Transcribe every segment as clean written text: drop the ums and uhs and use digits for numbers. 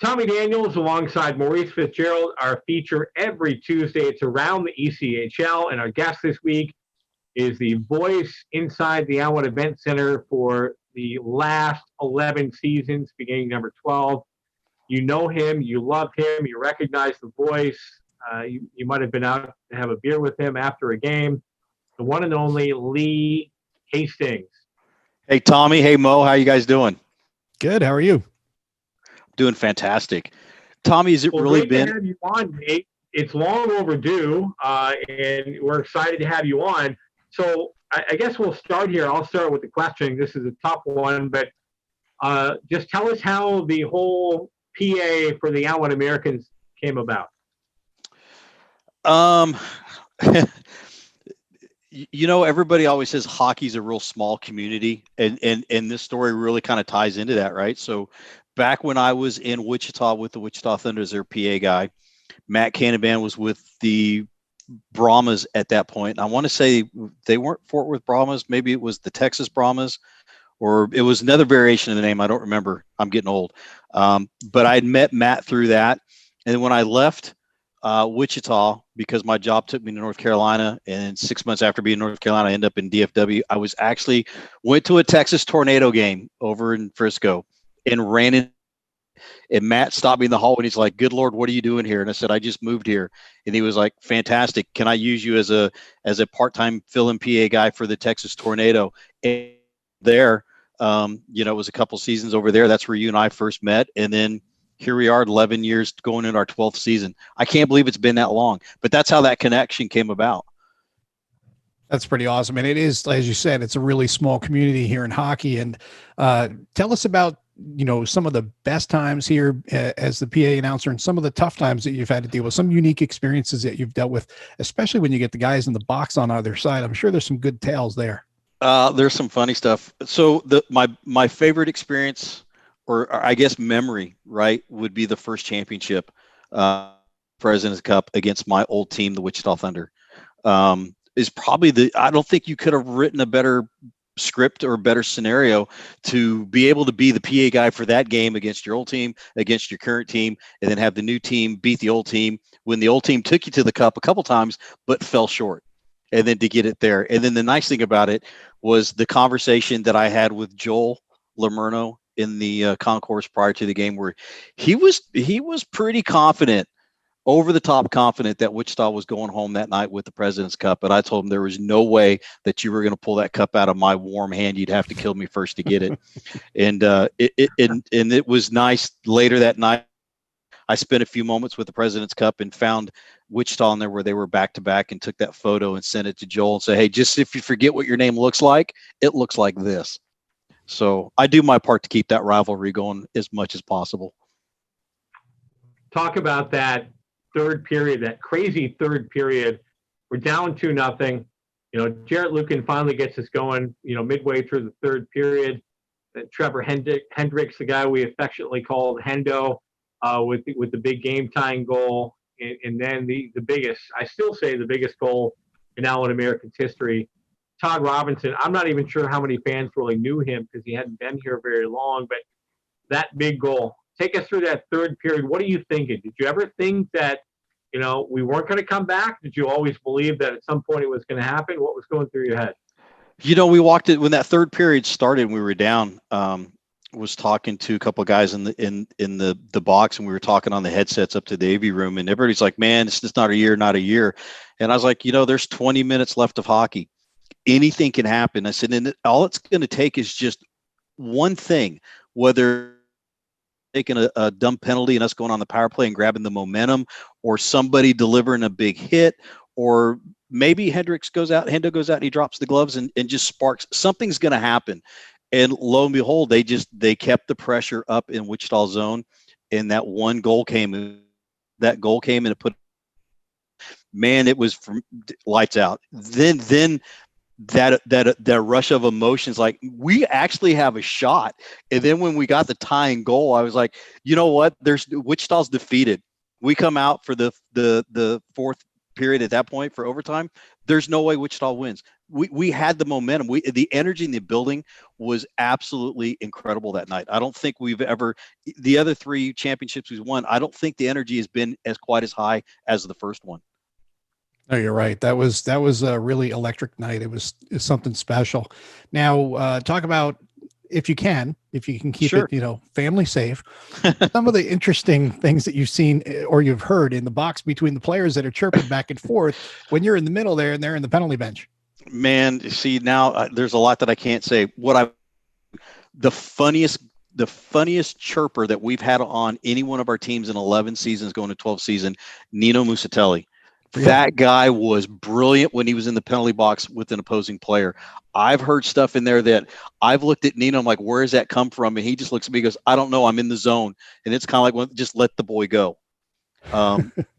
Tommy Daniels alongside Maurice Fitzgerald, our feature every Tuesday. It's around the ECHL, and our guest this week is the voice inside the Allen Event Center for the last 11 seasons, beginning number 12. You know him, you love him, you recognize the voice. You might have been out to have a beer with him after a game. The one and only Lee Hastings. Hey, Tommy. Hey, Mo. How you guys doing? Good. How are you? Doing fantastic. Tommy, has it really been? Great to have you on, Nate. It's long overdue, and we're excited to have you on. So I guess we'll start here. I'll start with the question. This is a tough one, but just tell us how the whole PA for the Allen Americans came about. Everybody always says hockey's a real small community, and this story really kind of ties into that, right? So back when I was in Wichita with the Wichita Thunder as their PA guy, Matt Canavan was with the Brahmas at that point. And I want to say they weren't Fort Worth Brahmas. Maybe it was the Texas Brahmas, or it was another variation of the name. I don't remember. I'm getting old. But I'd met Matt through that. And when I left Wichita, because my job took me to North Carolina, and 6 months after being in North Carolina, I ended up in DFW. I went to a Texas Tornado game over in Frisco and ran in. And Matt stopped me in the hall and he's like, "Good Lord, what are you doing here?" And I said, "I just moved here." And he was like, "Fantastic. Can I use you as a part-time fill-in PA guy for the Texas Tornado?" And there, it was a couple seasons over there. That's where you and I first met. And then here we are 11 years going in our 12th season. I can't believe it's been that long, but that's how that connection came about. That's pretty awesome. And it is, as you said, it's a really small community here in hockey. And tell us about, some of the best times here as the PA announcer and some of the tough times that you've had to deal with, some unique experiences that you've dealt with, especially when you get the guys in the box on either side. I'm sure there's some good tales there. There's some funny stuff. So my favorite experience, or I guess memory, right, would be the first championship, President's Cup against my old team, the Wichita Thunder. Is probably I don't think you could have written a better script or a better scenario to be able to be the PA guy for that game against your old team, against your current team, and then have the new team beat the old team when the old team took you to the cup a couple times, but fell short. And then to get it there. And then the nice thing about it was the conversation that I had with Joel Lamerno in the concourse prior to the game, where he was pretty confident, over the top confident, that Wichita was going home that night with the President's Cup. But I told him there was no way that you were going to pull that cup out of my warm hand. You'd have to kill me first to get it. And it was nice. Later that night, I spent a few moments with the President's Cup and found Wichita in there where they were back to back, and took that photo and sent it to Joel and said, "Hey, just if you forget what your name looks like, it looks like this." So I do my part to keep that rivalry going as much as possible. Talk about that third period, that crazy third period. We're down 2-0. Jarrett Lucan finally gets us going, midway through the third period. Trevor Hendricks, the guy we affectionately called Hendo, with the big game tying goal. And then the biggest, I still say the biggest goal in Allen Americans history. Todd Robinson, I'm not even sure how many fans really knew him because he hadn't been here very long, but that big goal. Take us through that third period. What are you thinking? Did you ever think that, we weren't going to come back? Did you always believe that at some point it was going to happen? What was going through your head? We walked it when that third period started and we were down. Was talking to a couple of guys in the box, and we were talking on the headsets up to the AV room, and everybody's like, "Man, it's just not a year." And I was like, there's 20 minutes left of hockey. Anything can happen. I said, and all it's going to take is just one thing, whether taking a dumb penalty and us going on the power play and grabbing the momentum, or somebody delivering a big hit, or maybe Hendo goes out and he drops the gloves and just sparks. Something's going to happen. And lo and behold, they kept the pressure up in Wichita zone, and that one goal came. That goal came and it put. Man, it was from lights out. Then that rush of emotions, like, we actually have a shot. And then when we got the tying goal, I was like, you know what? Wichita's defeated. We come out for the fourth period at that point for overtime. there's no way Wichita wins. We had the momentum. The energy in the building was absolutely incredible that night. I don't think we've ever, the other 3 championships we've won, I don't think the energy has been as quite as high as the first one. No, you're right. That was a really electric night. It's something special. Now, talk about, if you can keep Sure. it, family safe. Some of the interesting things that you've seen or you've heard in the box between the players that are chirping back and forth when you're in the middle there and they're in the penalty bench. Man, see now there's a lot that I can't say. The funniest chirper that we've had on any one of our teams in 11 seasons going to 12 season, Nino Musatelli. Yeah. That guy was brilliant when he was in the penalty box with an opposing player. I've heard stuff in there that I've looked at Nino. I'm like, where does that come from? And he just looks at me and goes, I don't know. I'm in the zone. And it's kind of like, well, just let the boy go.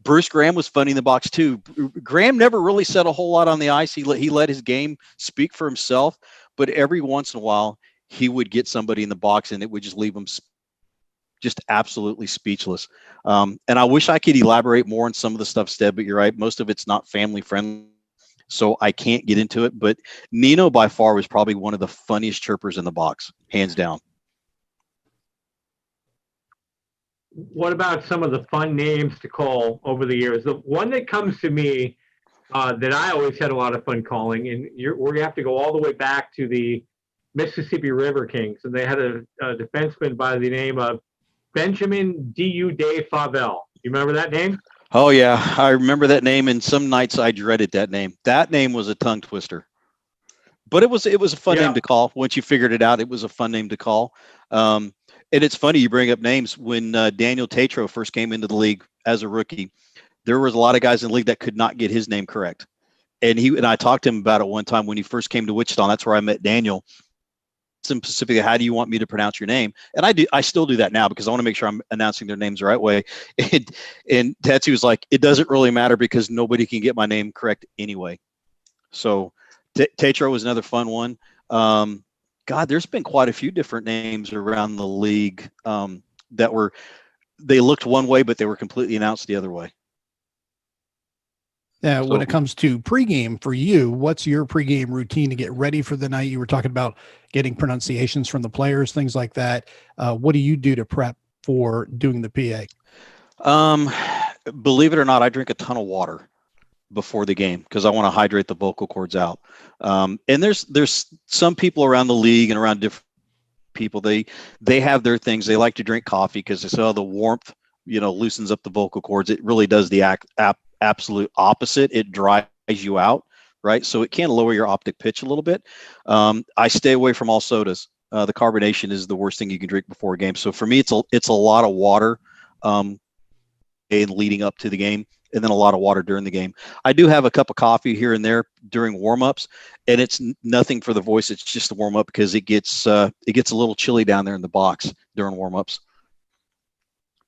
Bruce Graham was funny in the box too. Graham never really said a whole lot on the ice. He let his game speak for himself, but every once in a while he would get somebody in the box and it would just leave him just absolutely speechless. And I wish I could elaborate more on some of the stuff, Stead, but you're right. Most of it's not family friendly, so I can't get into it. But Nino by far was probably one of the funniest chirpers in the box, hands down. What about some of the fun names to call over the years? The one that comes to me that I always had a lot of fun calling, and we're going to have to go all the way back to the Mississippi River Kings, and they had a defenseman by the name of Benjamin D.U. de Favel. You remember that name? Oh, yeah. I remember that name, and some nights I dreaded that name. That name was a tongue twister. But it was a fun name to call. Once you figured it out, it was a fun name to call. And it's funny you bring up names. When Daniel Tatro first came into the league as a rookie, there was a lot of guys in the league that could not get his name correct. And I talked to him about it one time when he first came to Wichita. And that's where I met Daniel. Specifically, how do you want me to pronounce your name? And I still do that now because I want to make sure I'm announcing their names the right way. And Tetsu was like, it doesn't really matter because nobody can get my name correct anyway. So Tatro was another fun one. God, there's been quite a few different names around the league that they looked one way, but they were completely announced the other way. Yeah, when it comes to pregame for you, what's your pregame routine to get ready for the night? You were talking about getting pronunciations from the players, things like that. What do you do to prep for doing the PA? Believe it or not, I drink a ton of water before the game because I want to hydrate the vocal cords out. And there's some people around the league and around different people, they have their things. They like to drink coffee because they say, oh, the warmth, loosens up the vocal cords. It really does the absolute opposite. It dries you out, right? So it can lower your optic pitch a little bit. I stay away from all sodas. The carbonation is the worst thing you can drink before a game. So for me, it's a lot of water and leading up to the game, and then a lot of water during the game. I do have a cup of coffee here and there during warm-ups, and it's nothing for the voice. It's just a warm-up because it gets a little chilly down there in the box during warm-ups.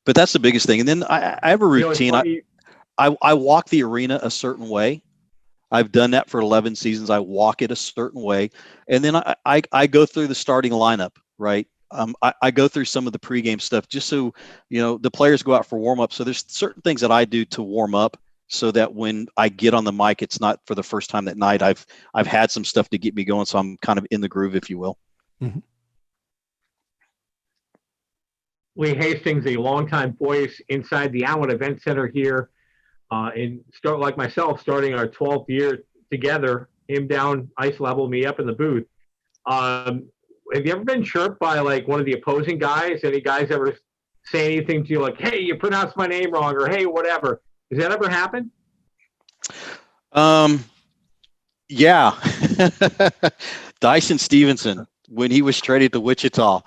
But that's the biggest thing. And then I have a routine. I walk the arena a certain way. I've done that for 11 seasons. I walk it a certain way. And then I go through the starting lineup, right? I go through some of the pregame stuff just so, the players go out for warm up. So there's certain things that I do to warm up so that when I get on the mic, it's not for the first time that night. I've had some stuff to get me going. So I'm kind of in the groove, if you will. Mm-hmm. Lee Hastings, a longtime voice inside the Allen Event Center here. And like myself, starting our 12th year together, him down ice level, me up in the booth. Have you ever been chirped by like one of the opposing guys? Any guys ever say anything to you like, hey, you pronounced my name wrong, or hey, whatever? Does that ever happen? Yeah. Dyson Stevenson, when he was traded to Wichita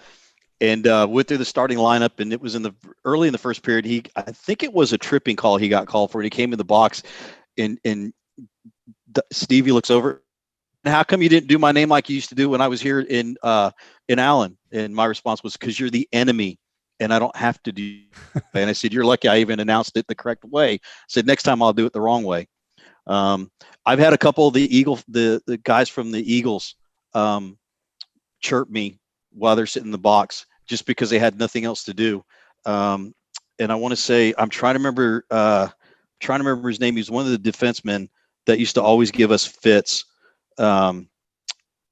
and went through the starting lineup, and it was early in the first period. I think it was a tripping call he got called for, and he came in the box, and Stevie looks over. How come you didn't do my name like you used to do when I was here in Allen? And my response was, because you're the enemy and I don't have to do it. And I said, you're lucky I even announced it the correct way. I said, next time I'll do it the wrong way. I've had a couple of the guys from the Eagles chirp me while they're sitting in the box just because they had nothing else to do. And I want to say, I'm trying to remember his name. He was one of the defensemen that used to always give us fits. And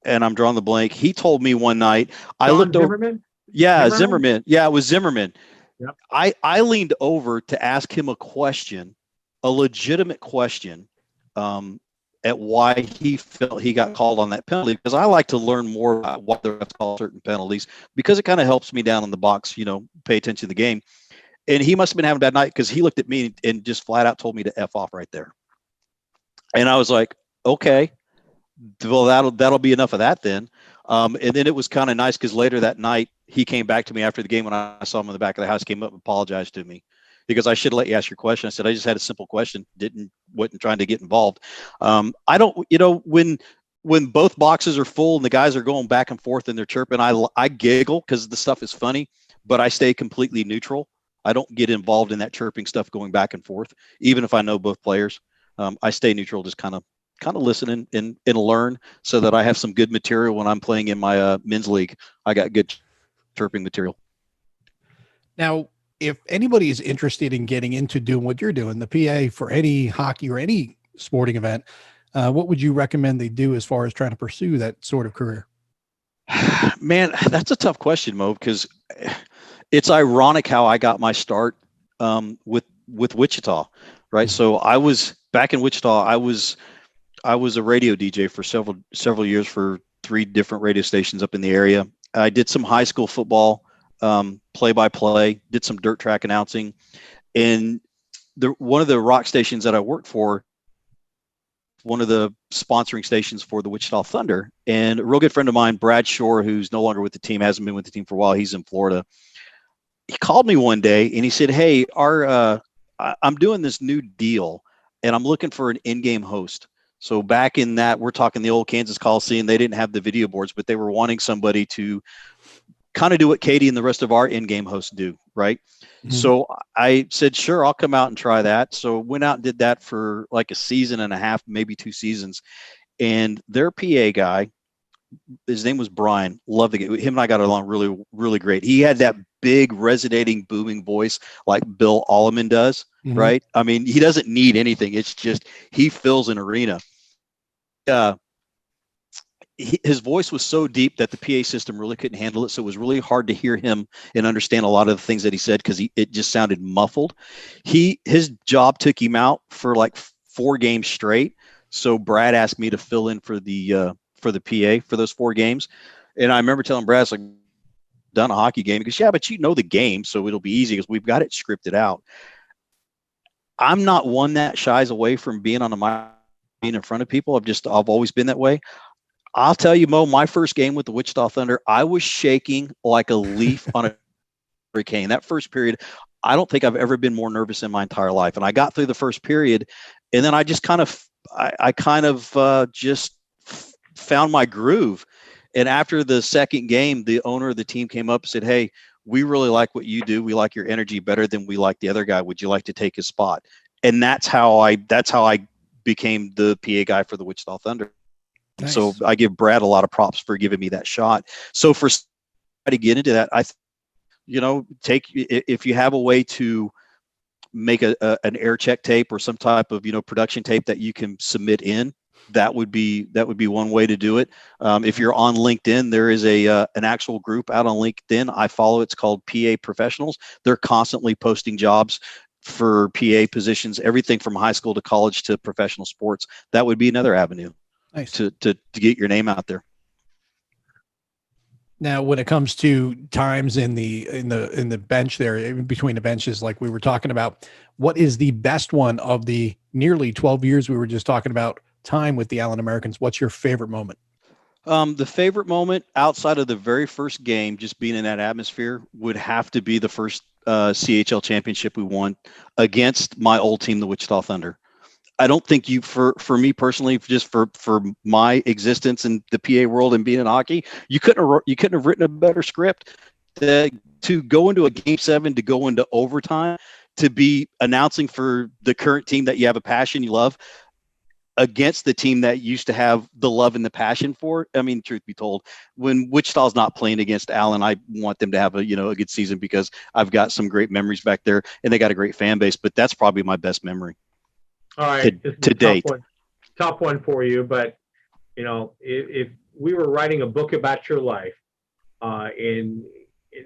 I'm drawing the blank. He told me one night, I looked over. Zimmerman? Yeah, Zimmerman? Zimmerman. Yeah, it was Zimmerman. Yep. I leaned over to ask him a question, a legitimate question, at why he felt he got called on that penalty, because I like to learn more about why the refs call certain penalties, because it kind of helps me down in the box, pay attention to the game. And he must have been having a bad night, because he looked at me and just flat out told me to F off right there. And I was like, okay, well, that'll be enough of that then. And then it was kind of nice, because later that night he came back to me after the game when I saw him in the back of the house, came up and apologized to me, because I should have let you ask your question. I said, I just had a simple question, wasn't trying to get involved. I don't, when both boxes are full and the guys are going back and forth and they're chirping, I giggle because the stuff is funny, but I stay completely neutral. I don't get involved in that chirping stuff going back and forth, even if I know both players. I stay neutral, just kind of listen and learn, so that I have some good material when I'm playing in my men's league. I got good chirping material. Now, if anybody is interested in getting into doing what you're doing, the PA for any hockey or any sporting event, what would you recommend they do as far as trying to pursue that sort of career? Man, that's a tough question, Mo, because it's ironic how I got my start with Wichita, right? Mm-hmm. So I was back in Wichita. I was a radio DJ for several years for 3 different radio stations up in the area. I did some high school football, play-by-play, did some dirt track announcing, and one of the rock stations that I worked for, one of the sponsoring stations for the Wichita Thunder, and a real good friend of mine, Brad Shore, who's no longer with the team, hasn't been with the team for a while. He's in Florida. He called me one day and he said, "Hey, I'm doing this new deal and I'm looking for an in-game host." So back in that, we're talking the old Kansas Coliseum, they didn't have the video boards, but they were wanting somebody to kind of do what Katie and the rest of our in-game hosts do, right? Mm-hmm. So I said, sure, I'll come out and try that. So went out and did that for like a season and a half, maybe 2 seasons. And their PA guy, his name was Brian, loved it. Him and I got along really, really great. He had that big resonating booming voice like Bill Alleman does, mm-hmm. right? I mean, he doesn't need anything. It's just, he fills an arena. His voice was so deep that the PA system really couldn't handle it. So it was really hard to hear him and understand a lot of the things that he said, because it just sounded muffled. His job took him out for like 4 games straight. So Brad asked me to fill in for the PA for those 4 games. And I remember telling Brad, it's like, done a hockey game. He goes, yeah, but you know the game, so it'll be easy because we've got it scripted out. I'm not one that shies away from being on the mic, being in front of people. I've always been that way. I'll tell you, Mo, my first game with the Wichita Thunder, I was shaking like a leaf on a hurricane. That first period, I don't think I've ever been more nervous in my entire life. And I got through the first period, and then I just just found my groove. And after the second game, the owner of the team came up and said, "Hey, we really like what you do. We like your energy better than we like the other guy. Would you like to take his spot?" And that's how I became the PA guy for the Wichita Thunder. Nice. So I give Brad a lot of props for giving me that shot. So for somebody to get into that, if you have a way to make an air check tape or some type of, production tape that you can submit in, that would be one way to do it. If you're on LinkedIn, there is an actual group out on LinkedIn I follow. It's called PA Professionals. They're constantly posting jobs for PA positions, everything from high school to college to professional sports. That would be another avenue. Nice. to get your name out there. Now, when it comes to times in the bench there, in between the benches, like we were talking about, what is the best one of the nearly 12 years we were just talking about time with the Allen Americans? What's your favorite moment? The favorite moment outside of the very first game, just being in that atmosphere, would have to be the first CHL championship we won against my old team, the Wichita Thunder. I don't think for me personally, just for my existence in the PA world and being in hockey, you couldn't have written a better script to go into a game 7, to go into overtime, to be announcing for the current team that you have a passion you love against the team that you used to have the love and the passion for. I mean, truth be told, when Wichita's not playing against Allen, I want them to have a good season, because I've got some great memories back there and they got a great fan base, but that's probably my best memory. All right, to date. tough one for you, but if we were writing a book about your life, and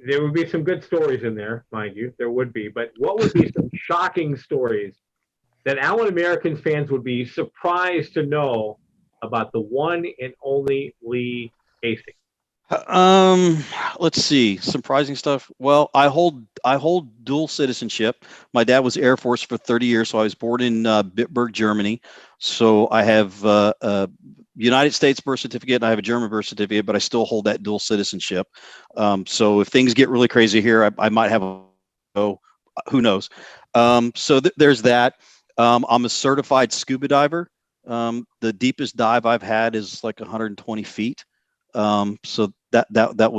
there would be some good stories in there, mind you, there would be. But what would be some shocking stories that Allen Americans fans would be surprised to know about the one and only Lee Hastings? Let's see. Surprising stuff. Well, I hold dual citizenship. My dad was Air Force for 30 years, so I was born in Bitburg, Germany. So I have a United States birth certificate and I have a German birth certificate, but I still hold that dual citizenship. So if things get really crazy here, I might have who knows? So there's that. I'm a certified scuba diver. The deepest dive I've had is like 120 feet. So that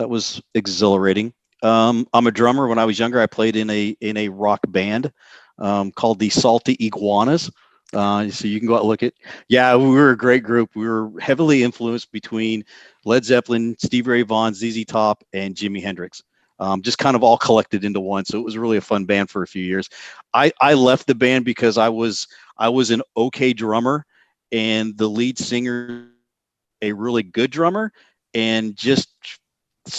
was exhilarating. I'm a drummer. When I was younger, I played in a rock band called the Salty Iguanas. So you can go out and look at. Yeah, we were a great group. We were heavily influenced between Led Zeppelin, Stevie Ray Vaughan, ZZ Top, and Jimi Hendrix. Just kind of all collected into one. So it was really a fun band for a few years. I left the band because I was an okay drummer, and the lead singer a really good drummer, and just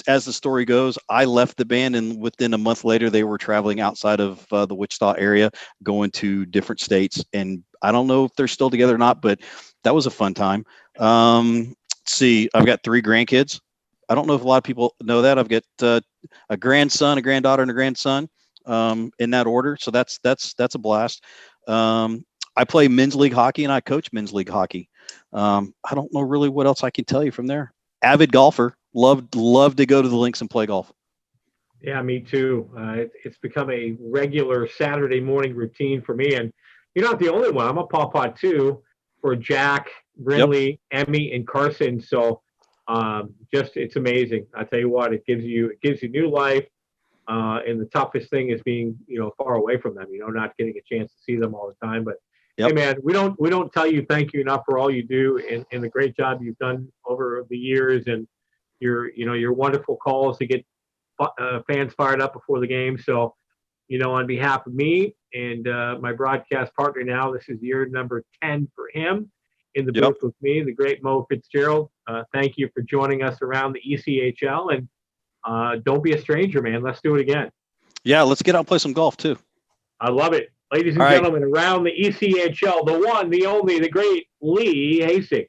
as the story goes, I left the band, and within a month later, they were traveling outside of the Wichita area, going to different states. And I don't know if they're still together or not, but that was a fun time. Let's see, I've got 3 grandkids. I don't know if a lot of people know that. I've got a grandson, a granddaughter, and a grandson in that order. So that's a blast. I play men's league hockey and I coach men's league hockey. I don't know really what else I can tell you from there. Avid golfer, love to go to the links and play golf. Yeah, me too. It's become a regular Saturday morning routine for me, and you're not the only one. I'm a pawpaw too for Jack, Brinley, Emmy, and Carson. So just it's amazing. I tell you what, it gives you new life. And the toughest thing is being far away from them. Not getting a chance to see them all the time. But hey, man, we don't tell you thank you enough for all you do and the great job you've done over the years, and your wonderful calls to get fans fired up before the game. So, on behalf of me and my broadcast partner now, this is year number 10 for him in the booth with me, the great Mo Fitzgerald. Thank you for joining us around the ECHL, and don't be a stranger, man. Let's do it again. Yeah, let's get out and play some golf too. I love it. Ladies and gentlemen, around the ECHL, the one, the only, the great Lee Hastings.